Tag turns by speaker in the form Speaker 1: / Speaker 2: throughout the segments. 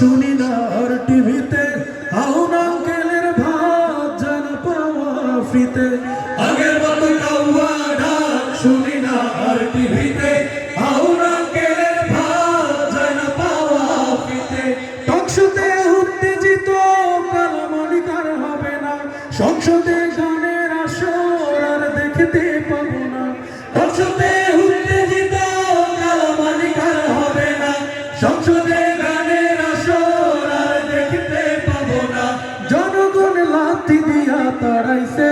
Speaker 1: শুনি না আর টিভিতে হাউন আঙ্কেলের ভাত জানা পাওয়া ফ্রিতে আগের মতো কাউয়া ডাক শুনি না আর টিভিতে হাউন আঙ্কেলের ভাত জানা পাওয়া ফ্রিতে টকশোতে উত্তেজিত কালামালিকার হবে না সংসদে গানের আসর আর দেখতে পাবো না টকশোতে উত্তেজিত কালামালিকার হবে না সংসদে গানের আসর আর দেখতে পাবো না জনগণ লাথি দিয়া তাড়াইছে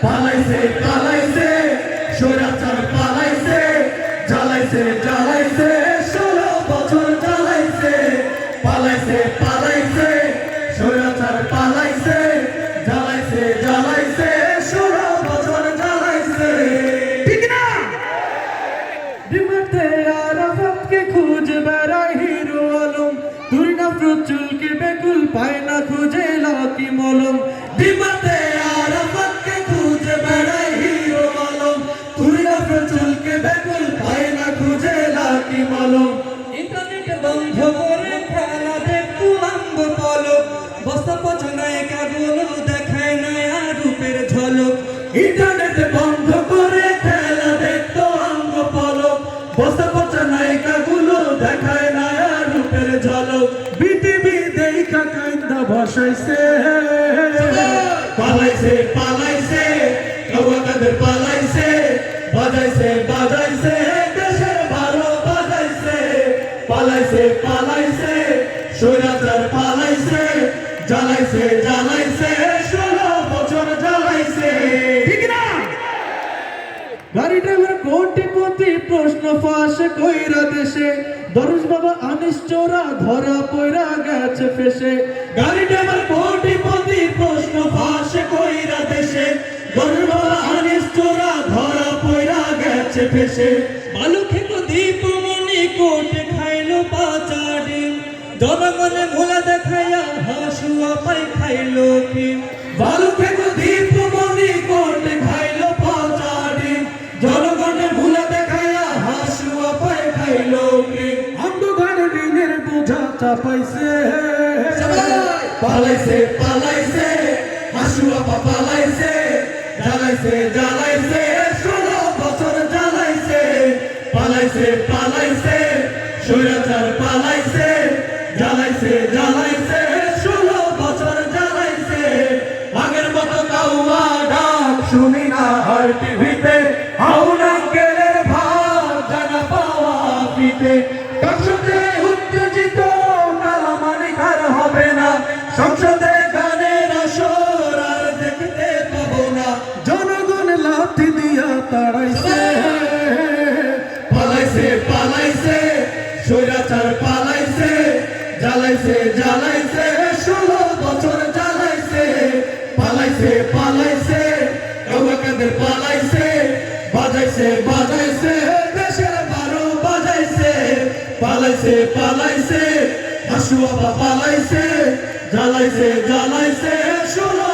Speaker 1: পালাইছে পালাইছে স্বৈরাচার পালাইছে জ্বালাইছে জ্বালাইছে 16 বছর জ্বালাইছে পালাইছে পালাইছে স্বৈরাচার পালাইছে জ্বালাইছে জ্বালাইছে 16 বছর জ্বালাইছে ঠিক না ডিমাতে আরাফাতকে খুঁজে বেড়ায় হিরো আলম দুর্গা চুলকে বেকুল পায় না খুঁজে লাকি মলম ডিমাতে আরাফাতকে খুঁজে বেড়ায় হিরো আলম দুর্গা চুলকে বেকুল পায় না খুঁজে লাকি মলম ইন্টারনেট বন্ধ করে খেলা দেখতু আঙ্গ পলক বস্তা পছনায় কাগুলো দেখায় নয়া রূপের ঝলক ইন্টারনেট বন্ধ করে খেলা দেখতো আঙ্গ পলক বস্তা পছনায় কাগুলো দেখায় নয়া রূপের ঝলক বিটিভি দেখা কাইন্দা ভাসাইছে পালাইছে পালাইছে কাউয়া কাদের পালাইছে বাজাইছে বাজাইছে দেশের ভালো বাজাইছে পালাইছে পালাইছে স্বৈরাচার পালাইছে জ্বালাইছে জ্বালাইছে 16 বছর জ্বালাইছে ঠিক না গাড়ি ড্রাইভার কোটিপতি প্রশ্ন ফাঁস কইরা দেশে দরুজ বাবা আনিস চোরা ধরা পয়রা গেছে ফেসে গাড়ি ড্রাইভার কোটিপতি প্রশ্ন ফাঁস কইরা দেশে দরুজ বাবা আনিস চোরা ধরা পয়রা গেছে ফেসে বালু খেত দীপমণি কোটে খাইলো পাচারি জনগণে মোলা দেখাইয়া হাসুয়া পাই খাইলো কি বালু খেত দীপমণি কোটে খাইলো পাচারি জনগণে মোলা দেখাইয়া হাসুয়া পাই খাইলো কি আমদো গানে দিনের বোঝা চাপাইছে পালাইছে পালাইছে হাসুয়া পালাইছে জ্বালাইছে জ্বালাইছে 16 বছর জ্বালাইছে পালাইছে পালাইছে স্বৈরাচার পালাইছে জ্বালাইছে জ্বালাইছে 16 বছর জ্বালাইছে আগের মতো কাউয়া ডাক শুনি না আর টিভিতে হাউন আঙ্কেলের ভাত জানা পাওয়া ফ্রিতে টকশোতে উত্তেজিত কালামালিকার হবে না সংসদে গানের আসর আর দেখতে পাবো না জনগণ লাথি দিয়া তাড়াইছে পালাইছে পালাইছে স্বৈরাচার পালাইছে জ্বালাইছে জ্বালাইছে 16 বছর জ্বালাইছে পালাইছে পালাইছে কাউয়া কাদের পালাইছে বাজাইছে বাজাইছে দেশের ভালো বাজাইছে পালাইছে পালাইছে হাসুয়া পালাইছে জ্বালাইছে জ্বালাইছে 16